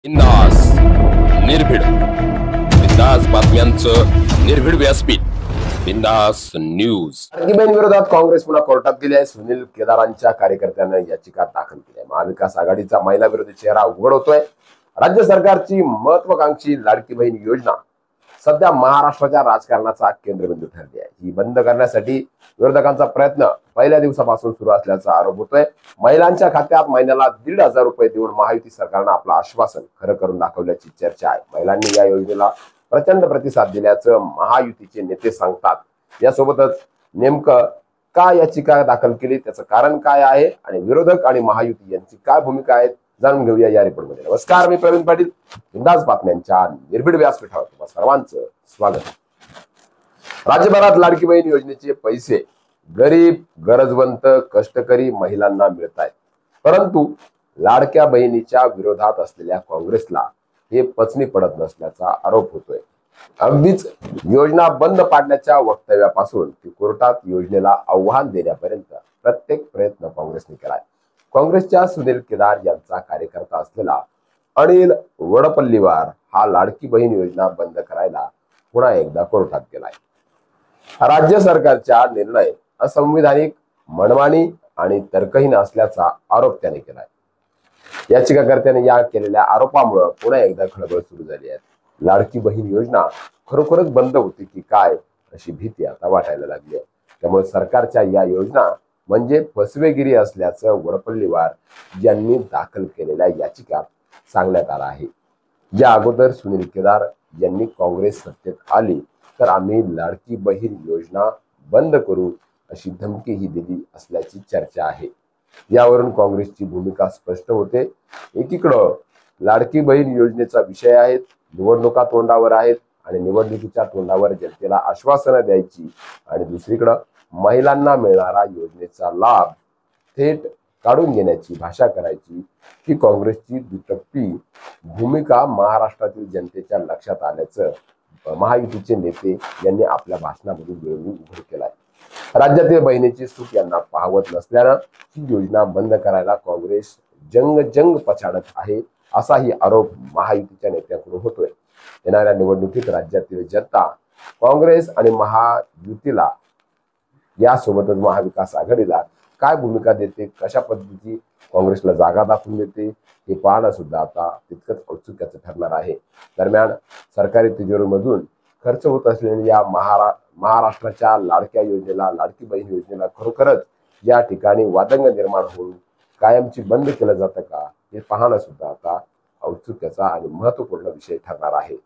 बिंदास निर्भीड बिंदास बातम्यांचं निर्भीड व्यासपीठ बिंदास न्यूज। लाडकी बहीण विरोधात काँग्रेस पुन्हा कोर्टात गेली आहे। सुनील केदारांच्या कार्यकर्त्यांनी याचिका दाखल केली आहे। महाविकास आघाडीचा महिला विरोधी चेहरा उघड होतोय। राज्य सरकारची महत्वाकांक्षी लाडकी बहीण योजना सध्या महाराष्ट्राच्या राजकारणाचा केंद्रबिंदू ठरली आहे। ही बंद करण्यासाठी विरोधकांचा प्रयत्न पहिल्या दिवसापासून सुरू असल्याचा आरोप होतोय। महिलांच्या खात्यात महिन्याला 1,500 रुपये देऊन महायुती सरकारनं आपलं आश्वासन खरं करून दाखवल्याची चर्चा आहे। महिलांनी या योजनेला प्रचंड प्रतिसाद दिल्याचं महायुतीचे नेते सांगतात। यासोबतच नेमकं का याचिका दाखल केली, त्याचं कारण काय आहे आणि विरोधक आणि महायुती यांची काय भूमिका आहे, जाणून घेऊया या रिपोर्टमध्ये। नमस्कार, मी प्रवीण पाटील, बिंदास बातम्यांच्या निर्भीड व्यासपीठावर तुम्हा सर्वांचं स्वागत। राज्यभरात लाडकी बहीण योजनेचे पैसे गरीब, गरजवंत, कष्टकरी महिलांना मिळत आहेत, परंतु लाडक्या बहिणीच्या विरोधात असलेल्या काँग्रेसला हे पचनी पडत नसल्याचा आरोप होतोय। अगदीच योजना बंद पाडण्याच्या वक्तव्यापासून ते कोर्टात योजनेला आव्हान देण्यापर्यंत प्रत्येक प्रयत्न काँग्रेसने केलाय। काँग्रेसच्या सुनील केदार यांचा कार्यकर्ता असलेला अनिल वडपल्लीवार हा लाडकी बहीण योजना बंद करायला पुन्हा एकदा कोर्टात गेलाय। राज्य सरकारचा निर्णय असंविधानिक, मनमानी आणि तर्कहीन असल्याचा आरोप त्याने केलाय। याचिकाकर्त्याने या केलेल्या आरोपामुळे पुन्हा एकदा खळबळ सुरू झाली आहे। लाडकी बहीण योजना खरोखरच बंद होती की काय अशी भीती आता वाटायला लागली आहे। त्यामुळे सरकारच्या या योजना म्हणजे फसवेगिरी असल्याचं वडपल्लीवार यांनी दाखल केलेल्या याचिकात सांगण्यात आलं आहे। या अगोदर सुनील केदार यांनी काँग्रेस सत्तेत आली तर आम्ही लाडकी बहीण योजना बंद करू अशी धमकीही दिली असल्याची चर्चा आहे। यावरून काँग्रेसची भूमिका स्पष्ट होते। एकीकडं लाडकी बहीण योजनेचा विषय आहे, निवडणुका तोंडावर आहेत आणि निवडणुकीच्या तोंडावर जनतेला आश्वासनं द्यायची, आणि दुसरीकडं महिलांना मिळणारा योजनेचा लाभ थेट काढून घेण्याची भाषा करायची ही काँग्रेसची दुटप्पी भूमिका महाराष्ट्रातील जनतेच्या लक्षात आल्याचं महायुतीचे नेते यांनी आपल्या भाषणामधून वेळोवेळी उघड केलाय। राज्यातील बहिणीची सुख यांना पाहवत नसल्यानं ही योजना बंद करायला काँग्रेस जंग पछाडत आहे, असाही आरोप महायुतीच्या नेत्यांकडून होतोय। येणाऱ्या निवडणुकीत राज्यातील जनता काँग्रेस आणि महायुतीला यासोबतच महाविकास आघाडीला काय भूमिका देते, कशा पद्धतीची काँग्रेसला जागा दाखवून देते हे पाहणं सुद्धा आता तितकंच औत्सुक्याचं ठरणार आहे। दरम्यान सरकारी तिजोरीमधून खर्च होत असलेल्या या महाराष्ट्राच्या लाडक्या योजनेला, लाडकी बहीण योजनेला खरोखरच या ठिकाणी वादंग निर्माण होऊन कायमची बंद केलं जातं का हे पाहणं सुद्धा आता औत्सुक्याचा आणि महत्वपूर्ण विषय ठरणार आहे।